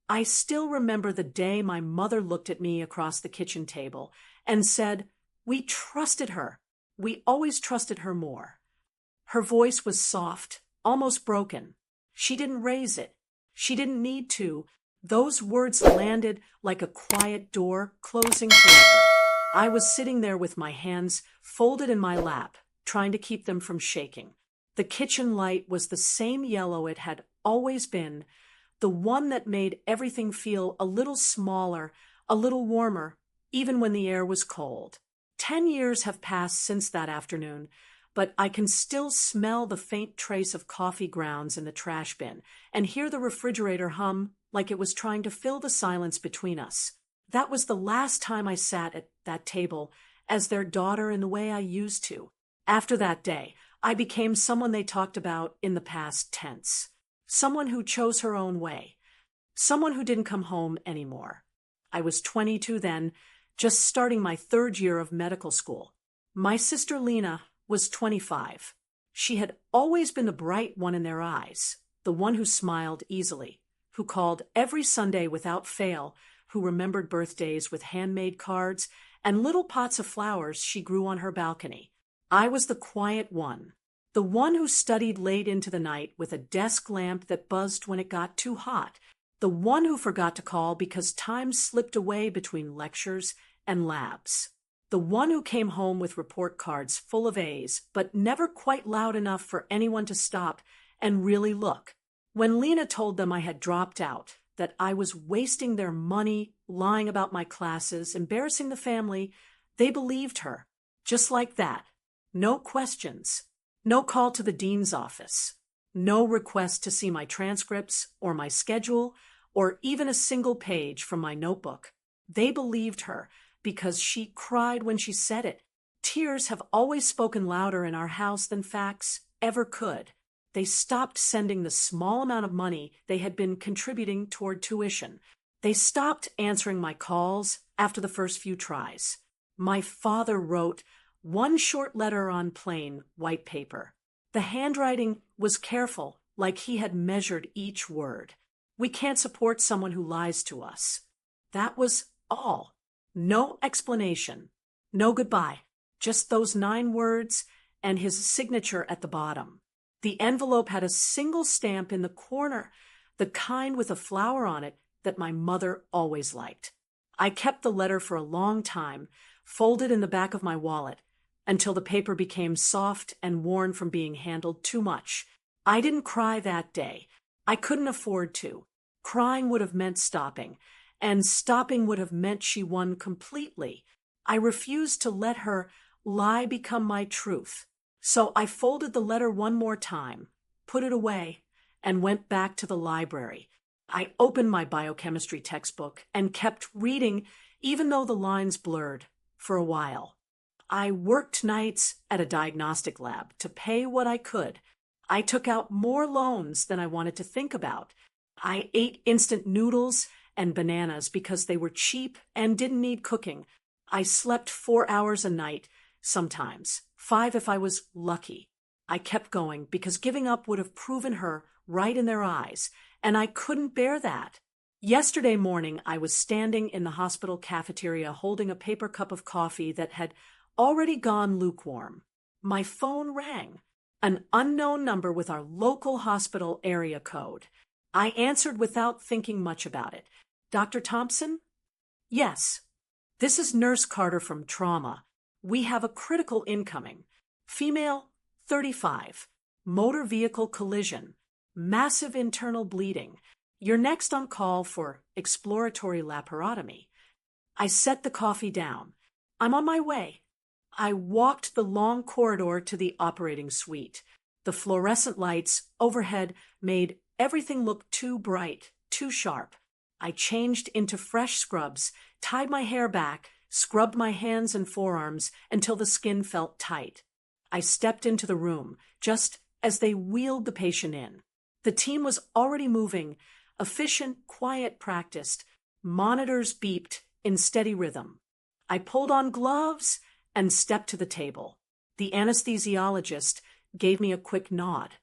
I still remember the day my mother looked at me across the kitchen table and said, "We trusted her. We always trusted her more." Her voice was soft, almost broken. She didn't raise it. She didn't need to. Those words landed like a quiet door closing forever. I was sitting there with my hands folded in my lap, trying to keep them from shaking. The kitchen light was the same yellow it had always been, the one that made everything feel a little smaller, a little warmer, even when the air was cold. 10 years have passed since that afternoon, but I can still smell the faint trace of coffee grounds in the trash bin and hear the refrigerator hum like it was trying to fill the silence between us. That was the last time I sat at that table as their daughter in the way I used to. After that day, I became someone they talked about in the past tense. Someone who chose her own way. Someone who didn't come home anymore. I was 22 then, just starting my third year of medical school. My sister Lena was 25. She had always been the bright one in their eyes, the one who smiled easily, who called every Sunday without fail, who remembered birthdays with handmade cards and little pots of flowers she grew on her balcony. I was the quiet one, the one who studied late into the night with a desk lamp that buzzed when it got too hot, the one who forgot to call because time slipped away between lectures and labs, the one who came home with report cards full of A's, but never quite loud enough for anyone to stop and really look. When Lena told them I had dropped out, that I was wasting their money, lying about my classes, embarrassing the family, they believed her. Just like that. No questions. No call to the dean's office. No request to see my transcripts or my schedule or even a single page from my notebook. They believed her because she cried when she said it. Tears have always spoken louder in our house than facts ever could. They stopped sending the small amount of money they had been contributing toward tuition. They stopped answering my calls after the first few tries. My father wrote one short letter on plain white paper. The handwriting was careful, like he had measured each word. We can't support someone who lies to us. That was all. No explanation. No goodbye. Just those 9 words and his signature at the bottom. The envelope had a single stamp in the corner, the kind with a flower on it that my mother always liked. I kept the letter for a long time, folded in the back of my wallet, until the paper became soft and worn from being handled too much. I didn't cry that day. I couldn't afford to. Crying would have meant stopping, and stopping would have meant she won completely. I refused to let her lie become my truth. So I folded the letter one more time, put it away, and went back to the library. I opened my biochemistry textbook and kept reading, even though the lines blurred, for a while. I worked nights at a diagnostic lab to pay what I could. I took out more loans than I wanted to think about. I ate instant noodles and bananas because they were cheap and didn't need cooking. I slept 4 hours a night, sometimes 5 if I was lucky. I kept going because giving up would have proven her right in their eyes, and I couldn't bear that. Yesterday morning, I was standing in the hospital cafeteria holding a paper cup of coffee that had already gone lukewarm. My phone rang, an unknown number with our local hospital area code. I answered without thinking much about it. "Dr. Thompson?" "Yes." "This is Nurse Carter from Trauma. We have a critical incoming. Female, 35. Motor vehicle collision. Massive internal bleeding. You're next on call for exploratory laparotomy." I set the coffee down. "I'm on my way." I walked the long corridor to the operating suite. The fluorescent lights overhead made everything look too bright, too sharp. I changed into fresh scrubs, tied my hair back, scrubbed my hands and forearms until the skin felt tight. I stepped into the room just as they wheeled the patient in. The team was already moving, efficient, quiet, practiced. Monitors beeped in steady rhythm. I pulled on gloves and stepped to the table. The anesthesiologist gave me a quick nod.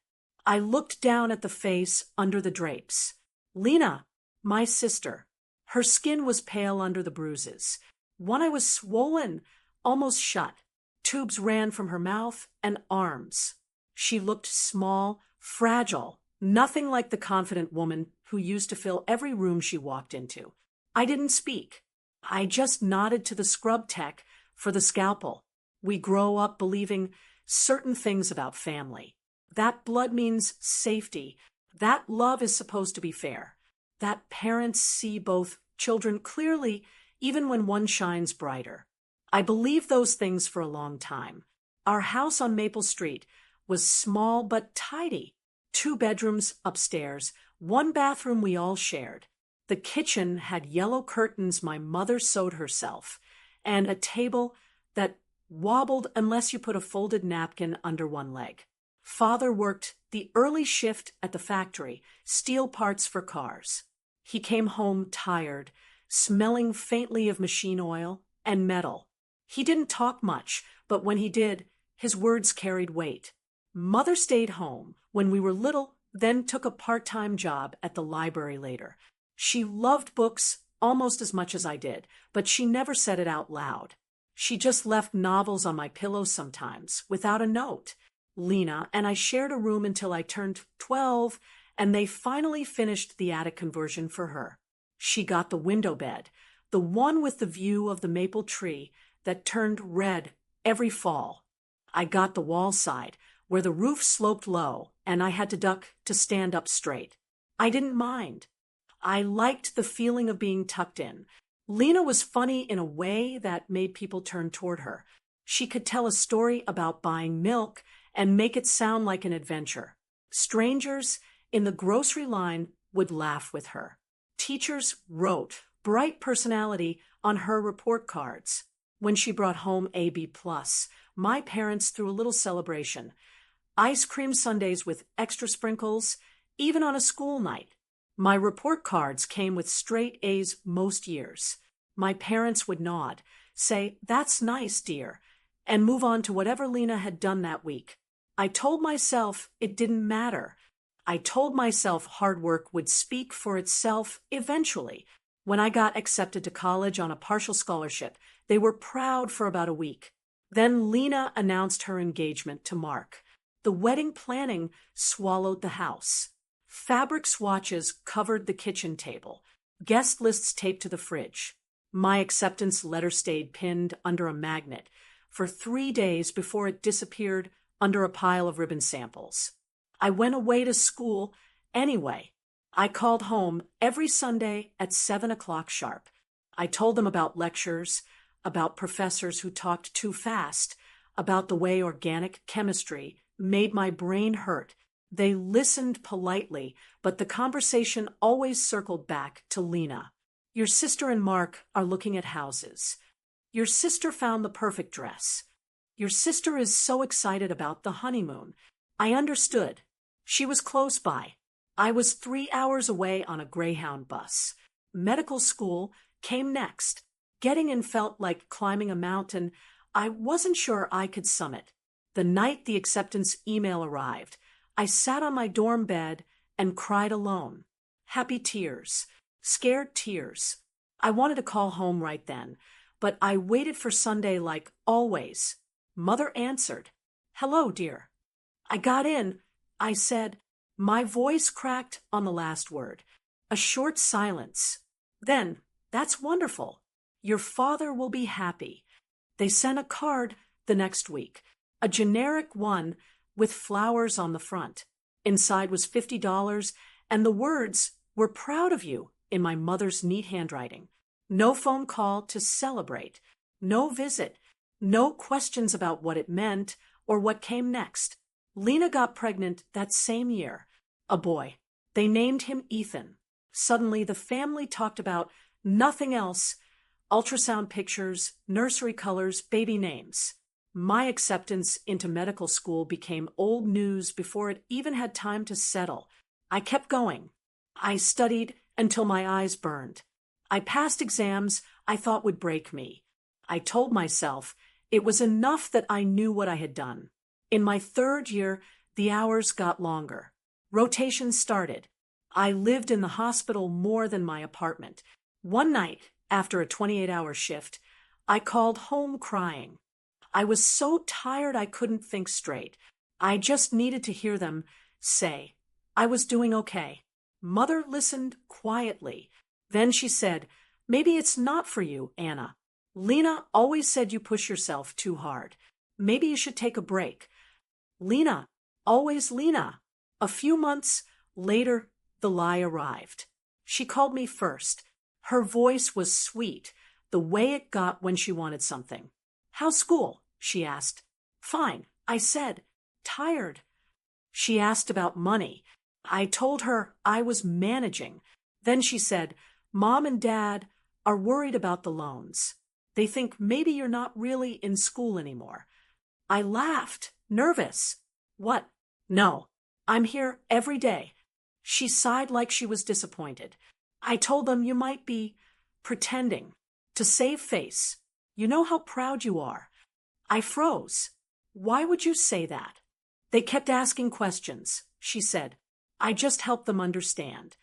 I looked down at the face under the drapes. "Lena, My sister. Her skin was pale under the bruises. One eye was swollen, almost shut. Tubes ran from her mouth and arms. She looked small, fragile, nothing like the confident woman who used to fill every room she walked into. I didn't speak. I just nodded to the scrub tech for the scalpel. We grow up believing certain things about family. That blood means safety. That love is supposed to be fair. That parents see both children clearly, even when one shines brighter. I believed those things for a long time. Our house on Maple Street was small but tidy. 2 bedrooms upstairs, 1 bathroom we all shared. The kitchen had yellow curtains my mother sewed herself, and a table that wobbled unless you put a folded napkin under one leg. Father worked the early shift at the factory, steel parts for cars. He came home tired, smelling faintly of machine oil and metal. He didn't talk much, but when he did, his words carried weight. Mother stayed home when we were little, then took a part-time job at the library later. She loved books almost as much as I did, but she never said it out loud. She just left novels on my pillow sometimes, without a note. Lena and I shared a room until I turned 12, and they finally finished the attic conversion for her. She got the window bed, the one with the view of the maple tree that turned red every fall. I got the wall side, where the roof sloped low, and I had to duck to stand up straight. I didn't mind. I liked the feeling of being tucked in. Lena was funny in a way that made people turn toward her. She could tell a story about buying milk and make it sound like an adventure. Strangers in the grocery line would laugh with her. Teachers wrote bright personality on her report cards. When she brought home AB+, my parents threw a little celebration. Ice cream sundaes with extra sprinkles, even on a school night. My report cards came with straight A's most years. My parents would nod, say, "That's nice, dear," and move on to whatever Lena had done that week. I told myself it didn't matter. I told myself hard work would speak for itself eventually. When I got accepted to college on a partial scholarship, they were proud for about a week. Then Lena announced her engagement to Mark. The wedding planning swallowed the house. Fabric swatches covered the kitchen table, guest lists taped to the fridge. My acceptance letter stayed pinned under a magnet for 3 days before it disappeared under a pile of ribbon samples. I went away to school anyway. I called home every Sunday at 7 o'clock sharp. I told them about lectures, about professors who talked too fast, about the way organic chemistry made my brain hurt. They listened politely, but the conversation always circled back to Lena. Your sister and Mark are looking at houses. Your sister found the perfect dress. Your sister is so excited about the honeymoon. I understood. She was close by. I was 3 hours away on a Greyhound bus. Medical school came next. Getting in felt like climbing a mountain I wasn't sure I could summit. The night the acceptance email arrived, I sat on my dorm bed and cried alone. Happy tears, scared tears. I wanted to call home right then, but I waited for Sunday like always. Mother answered. "Hello, dear." I got in. I said, my voice cracked on the last word. A short silence. Then, "That's wonderful. Your father will be happy." They sent a card the next week, a generic one with flowers on the front. Inside was $50, and the words were "proud of you" in my mother's neat handwriting. No phone call to celebrate, no visit, no questions about what it meant or what came next. Lena got pregnant that same year, a boy. They named him Ethan. Suddenly, the family talked about nothing else: ultrasound pictures, nursery colors, baby names. My acceptance into medical school became old news before it even had time to settle. I kept going. I studied until my eyes burned. I passed exams I thought would break me. I told myself it was enough that I knew what I had done. In my 3rd year, the hours got longer. Rotations started. I lived in the hospital more than my apartment. One night, after a 28-hour shift, I called home crying. I was so tired I couldn't think straight. I just needed to hear them say, I was doing okay. Mother listened quietly. Then she said, maybe it's not for you, Anna. Lena always said you push yourself too hard. Maybe you should take a break. Lena, always Lena. A few months later, the lie arrived. She called me first. Her voice was sweet, the way it got when she wanted something. How's school? She asked. Fine, I said. Tired. She asked about money. I told her I was managing. Then she said, Mom and Dad are worried about the loans. They think maybe you're not really in school anymore. I laughed, nervous. What? No, I'm here every day. She sighed like she was disappointed. I told them you might be pretending to save face. You know how proud you are. I froze. Why would you say that? They kept asking questions. She said, I just helped them understand.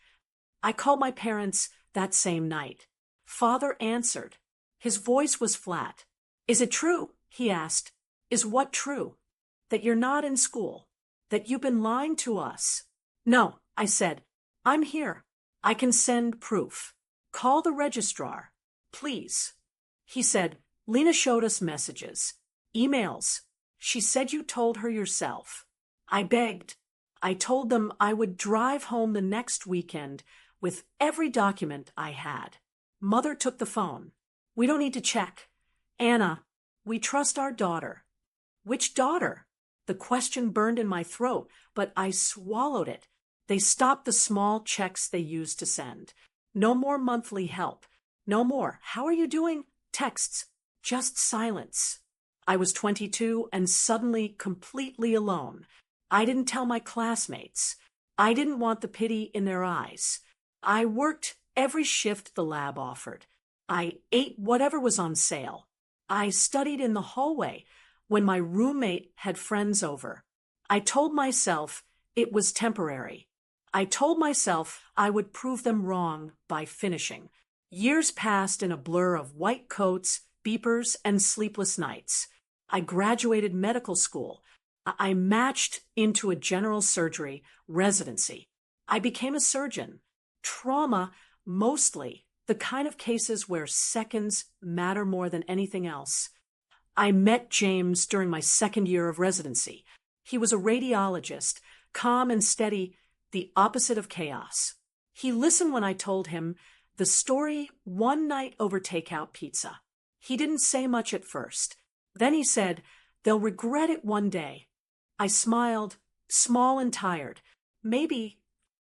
I called my parents that same night. Father answered. His voice was flat. Is it true? He asked. Is what true? That you're not in school? That you've been lying to us? No, I said. I'm here. I can send proof. Call the registrar. Please. He said, Lena showed us messages. Emails. She said you told her yourself. I begged. I told them I would drive home the next weekend with every document I had. Mother took the phone. We don't need to check. Anna, we trust our daughter. Which daughter? The question burned in my throat, but I swallowed it. They stopped the small checks they used to send. No more monthly help. No more. How are you doing? Texts. Just silence. I was 22 and suddenly completely alone. I didn't tell my classmates. I didn't want the pity in their eyes. I worked every shift the lab offered. I ate whatever was on sale. I studied in the hallway when my roommate had friends over. I told myself it was temporary. I told myself I would prove them wrong by finishing. Years passed in a blur of white coats, beepers, and sleepless nights. I graduated medical school. I matched into a general surgery residency. I became a surgeon. Trauma, mostly, the kind of cases where seconds matter more than anything else. I met James during my second year of residency. He was a radiologist, calm and steady, the opposite of chaos. He listened when I told him the story one night over takeout pizza. He didn't say much at first. Then he said, they'll regret it one day. I smiled, small and tired. Maybe.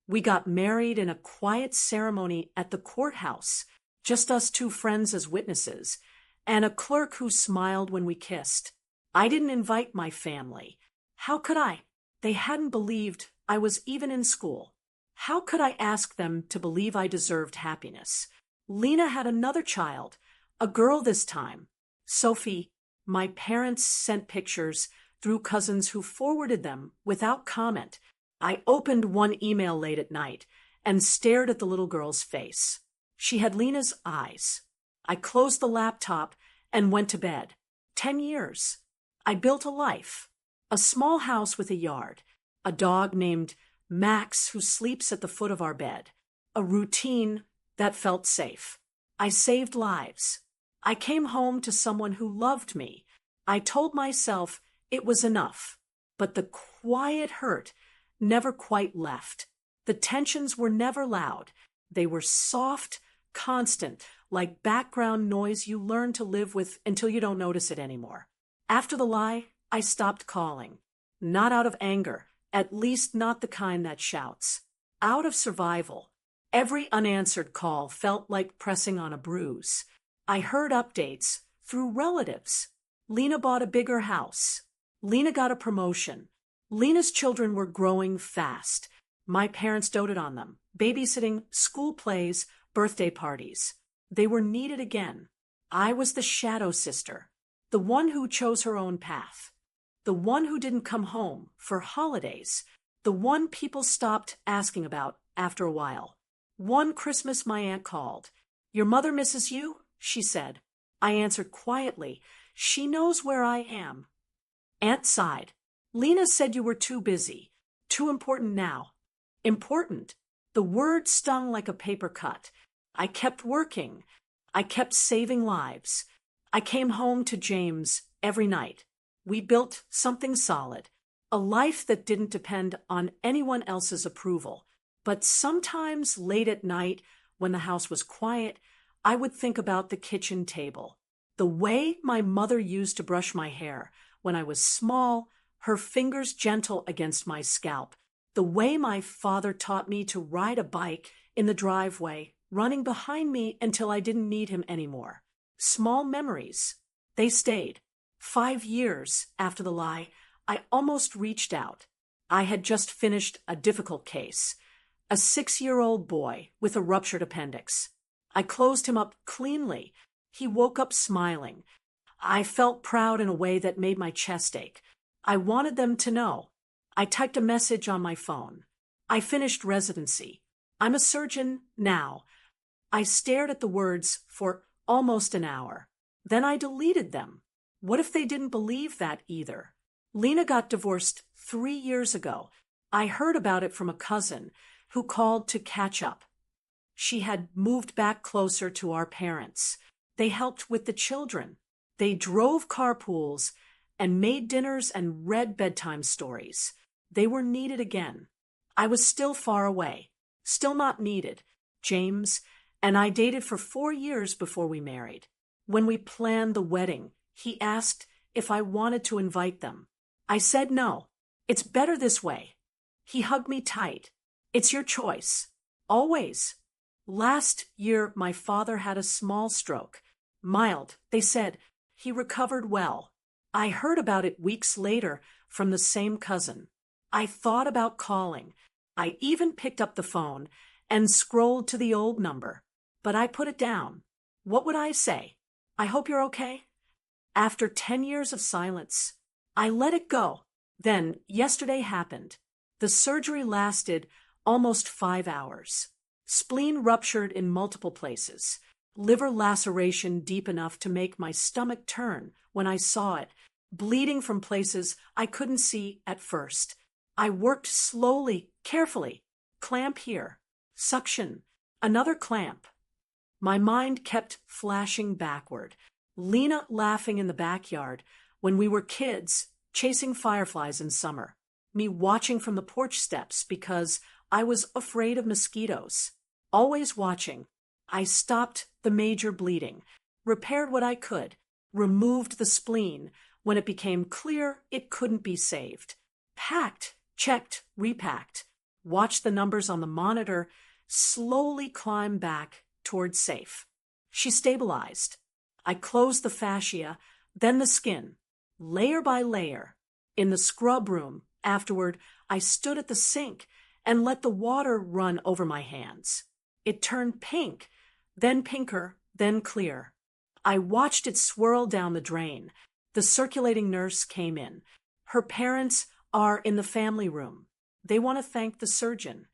We got married in a quiet ceremony at the courthouse, just us two friends as witnesses, and a clerk who smiled when we kissed. I didn't invite my family. How could I? They hadn't believed I was even in school. How could I ask them to believe I deserved happiness? Lena had another child, a girl this time. Sophie, my parents sent pictures through cousins who forwarded them without comment. I opened one email late at night and stared at the little girl's face. She had Lena's eyes. I closed the laptop and went to bed. 10 years. I built a life. A small house with a yard. A dog named Max who sleeps at the foot of our bed. A routine that felt safe. I saved lives. I came home to someone who loved me. I told myself it was enough. But the quiet hurt never quite left. The tensions were never loud. They were soft, constant, like background noise you learn to live with until you don't notice it anymore. After the lie, I stopped calling. Not out of anger, at least not the kind that shouts. Out of survival. Every unanswered call felt like pressing on a bruise. I heard updates through relatives. Lena bought a bigger house. Lena got a promotion. Lena's children were growing fast. My parents doted on them, babysitting school plays, birthday parties. They were needed again. I was the shadow sister, the one who chose her own path, the one who didn't come home for holidays, the one people stopped asking about after a while. One Christmas my aunt called. "Your mother misses you?" she said. I answered quietly, "She knows where I am." Aunt sighed. "Lena said you were too busy. Too important now." Important. The word stung like a paper cut. I kept working. I kept saving lives. I came home to James every night. We built something solid, a life that didn't depend on anyone else's approval. But sometimes late at night, when the house was quiet, I would think about the kitchen table. The way my mother used to brush my hair when I was small, her fingers gentle against my scalp. The way my father taught me to ride a bike in the driveway, running behind me until I didn't need him anymore. Small memories. They stayed. 5 years after the lie, I almost reached out. I had just finished a difficult case. A 6-year-old boy with a ruptured appendix. I closed him up cleanly. He woke up smiling. I felt proud in a way that made my chest ache. I wanted them to know. I typed a message on my phone. I finished residency. I'm a surgeon now. I stared at the words for almost an hour. Then I deleted them. What if they didn't believe that either? Lena got divorced 3 years ago. I heard about it from a cousin who called to catch up. She had moved back closer to our parents. They helped with the children. They drove carpools and made dinners and read bedtime stories. They were needed again. I was still far away, still not needed. James and I dated for 4 years before we married. When we planned the wedding, he asked if I wanted to invite them. I said no. It's better this way. He hugged me tight. It's your choice. Always. Last year, my father had a small stroke. Mild, they said. He recovered well. I heard about it weeks later from the same cousin. I thought about calling. I even picked up the phone and scrolled to the old number. But I put it down. What would I say? I hope you're okay? After 10 years of silence, I let it go. Then, yesterday happened. The surgery lasted almost 5 hours. Spleen ruptured in multiple places. Liver laceration deep enough to make my stomach turn when I saw it, bleeding from places I couldn't see at first. I worked slowly, carefully. Clamp here. Suction. Another clamp. My mind kept flashing backward. Lena laughing in the backyard when we were kids, chasing fireflies in summer. Me watching from the porch steps because I was afraid of mosquitoes. Always watching. I stopped the major bleeding, repaired what I could, removed the spleen when it became clear it couldn't be saved. Packed, checked, repacked. Watched the numbers on the monitor slowly climb back toward safe. She stabilized. I closed the fascia, then the skin, layer by layer. In the scrub room, afterward, I stood at the sink and let the water run over my hands. It turned pink, then pinker, then clear. I watched it swirl down the drain. The circulating nurse came in. Her parents are in the family room. They want to thank the surgeon.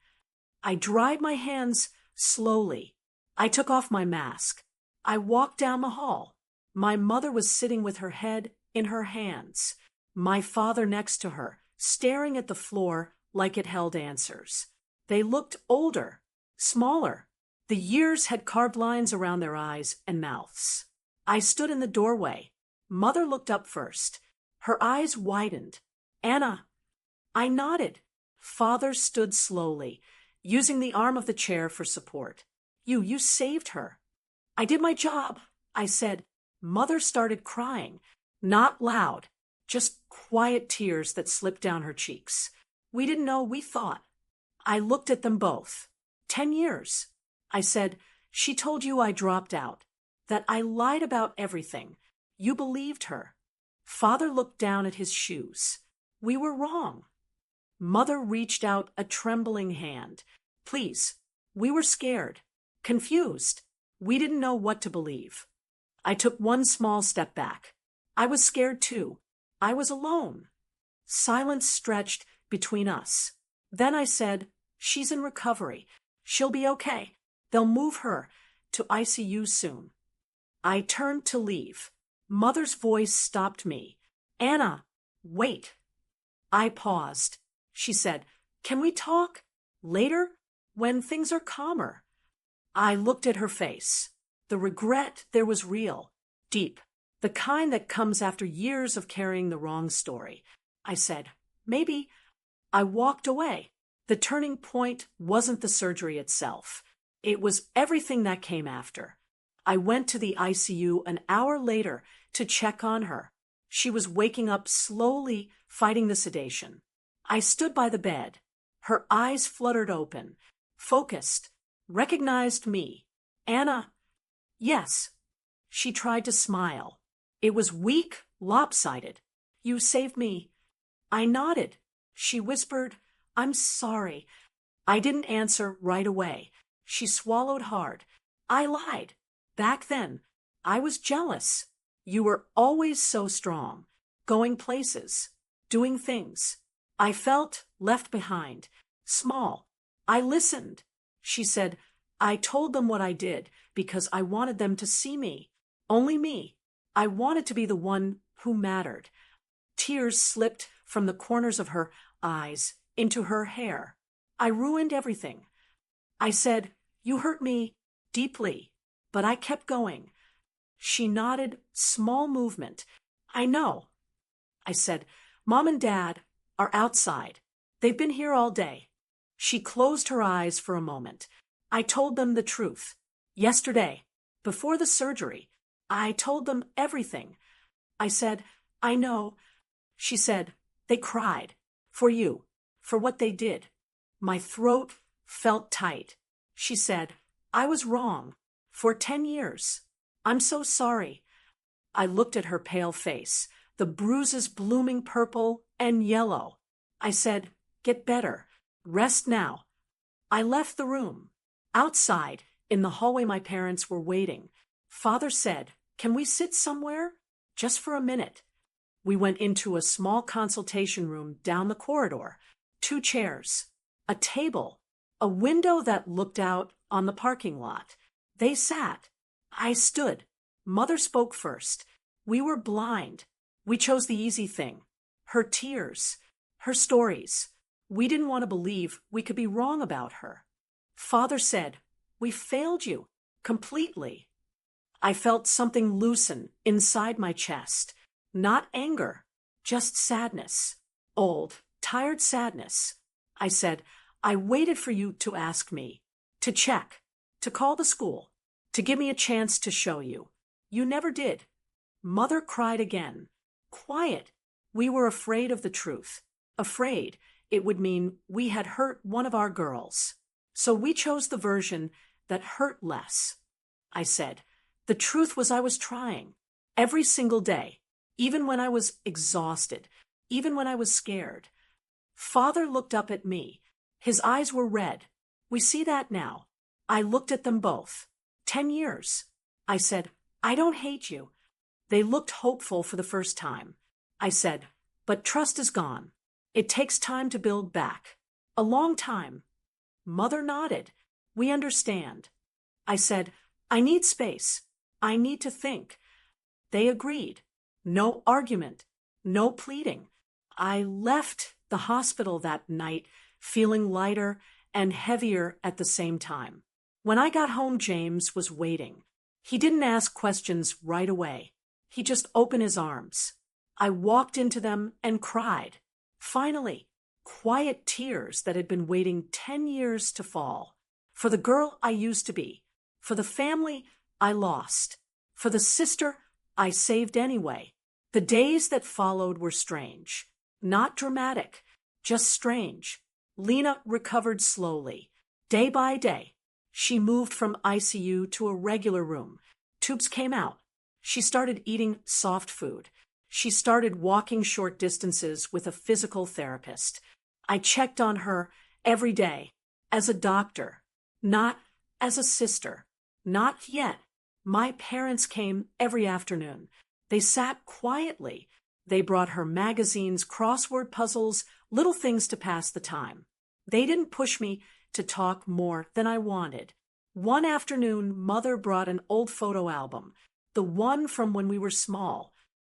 I dried my hands slowly. I took off my mask. I walked down the hall. My mother was sitting with her head in her hands. My father next to her, staring at the floor like it held answers. They looked older, smaller. The years had carved lines around their eyes and mouths. I stood in the doorway. Mother looked up first. Her eyes widened. "Anna." I nodded. Father stood slowly, using the arm of the chair for support. You saved her." "I did my job," I said. Mother started crying. Not loud, just quiet tears that slipped down her cheeks. "We didn't know, we thought." I looked at them both. 10 years. I said, "She told you I dropped out, that I lied about everything. You believed her." Father looked down at his shoes. "We were wrong." Mother reached out a trembling hand. "Please, we were scared, confused. We didn't know what to believe." I took one small step back. I was scared too. I was alone. Silence stretched between us. Then I said, She's in recovery. She'll be okay. They'll move her to ICU soon. I turned to leave. Mother's voice stopped me. Anna, wait. I paused. She said, "Can we talk? Later? When things are calmer?" I looked at her face. The regret there was real, deep, the kind that comes after years of carrying the wrong story. I said, "Maybe." I walked away. The turning point wasn't the surgery itself. It was everything that came after. I went to the ICU an hour later to check on her. She was waking up slowly, fighting the sedation. I stood by the bed. Her eyes fluttered open, focused, recognized me. "Anna." "Yes." She tried to smile. It was weak, lopsided. "You saved me." I nodded. She whispered, "I'm sorry." I didn't answer right away. She swallowed hard. "I lied. Back then, I was jealous. You were always so strong, going places, doing things. I felt left behind, small. I listened." She said, "I told them what I did because I wanted them to see me. Only me. I wanted to be the one who mattered." Tears slipped from the corners of her eyes into her hair. "I ruined everything." I said, "You hurt me deeply," but I kept going. She nodded, small movement. "I know." I said, "Mom and Dad are outside. They've been here all day." She closed her eyes for a moment. I told them the truth. Yesterday, before the surgery, I told them everything. I said, "I know." She said, "They cried. For you. For what they did." My throat felt tight. She said, "I was wrong. For 10 years. I'm so sorry." I looked at her pale face, the bruises blooming purple and yellow. I said, "Get better. Rest now." I left the room. Outside, in the hallway, my parents were waiting. Father said, "Can we sit somewhere? Just for a minute." We went into a small consultation room down the corridor. 2 chairs, a table, a window that looked out on the parking lot. They sat. I stood. Mother spoke first. We were blind. We chose the easy thing. Her tears, her stories. We didn't want to believe we could be wrong about her. Father said, "We failed you completely." I felt something loosen inside my chest. Not anger, just sadness. Old, tired sadness. I said, "I waited for you to ask me, to check, to call the school, to give me a chance to show you. You never did." Mother cried again. Quiet. We were afraid of the truth. Afraid it would mean we had hurt one of our girls. So we chose the version that hurt less. I said, "The truth was I was trying. Every single day. Even when I was exhausted. Even when I was scared." Father looked up at me. His eyes were red. "We see that now." I looked at them both. 10 years. I said, "I don't hate you." They looked hopeful for the first time. I said, "But trust is gone. It takes time to build back. A long time." Mother nodded. "We understand." I said, "I need space. I need to think." They agreed. No argument. No pleading. I left the hospital that night feeling lighter and heavier at the same time. When I got home, James was waiting. He didn't ask questions right away. He just opened his arms. I walked into them and cried. Finally, quiet tears that had been waiting 10 years to fall. For the girl I used to be. For the family I lost. For the sister I saved anyway. The days that followed were strange. Not dramatic, just strange. Lena recovered slowly. Day by day. She moved from ICU to a regular room. Tubes came out. She started eating soft food. She started walking short distances with a physical therapist. I checked on her every day, as a doctor, not as a sister. Not yet. My parents came every afternoon. They sat quietly. They brought her magazines, crossword puzzles, little things to pass the time. They didn't push me to talk more than I wanted. One afternoon, Mother brought an old photo album, the one from when we were small.